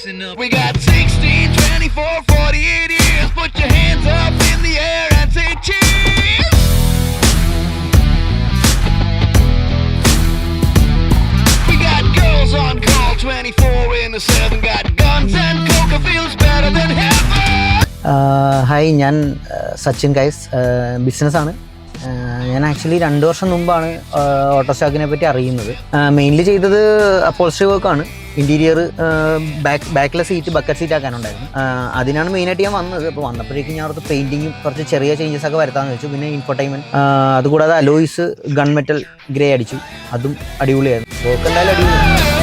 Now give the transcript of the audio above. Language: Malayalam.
listen up. We got 16, 24, 48 years. Put your hands up in the air and say cheers. We got girls on call 24/7. Got guns and coca feels better than heaven. Hi, ഞാൻ സച്ചിൻ ഗൈസ്. ബിസിനസ്സാണ്. ഞാൻ ആക്ച്വലി 2 വർഷം മുമ്പാണ് ഓട്ടോസ്റ്റാക്കിനെ പറ്റി അറിയുന്നത്. മെയിൻലി ചെയ്തത് അപ്പോൾസ്ട്രി വർക്കാണ്. ഇൻറ്റീരിയർ, ബാക്കിലെ സീറ്റ് ബക്കറ്റ് സീറ്റ് ആക്കാനുണ്ടായിരുന്നു. അതിനാണ് മെയിനായിട്ട് ഞാൻ വന്നത്. അപ്പോൾ വന്നപ്പോഴേക്കും ഞാൻ അവിടുത്തെ പെയിൻറ്റിങ്ങും കുറച്ച് ചെറിയ ചേഞ്ചസ് ഒക്കെ വരുത്താമെന്ന് വെച്ചു. പിന്നെ ഇൻഫോർടൈൻമെൻറ്റ്, അതുകൂടാതെ അലോയ്സ് ഗൺ മെറ്റൽ ഗ്രേ അടിച്ചു. അതും അടിപൊളിയായിരുന്നു. വർക്ക് എന്തായാലും അടിപൊളി.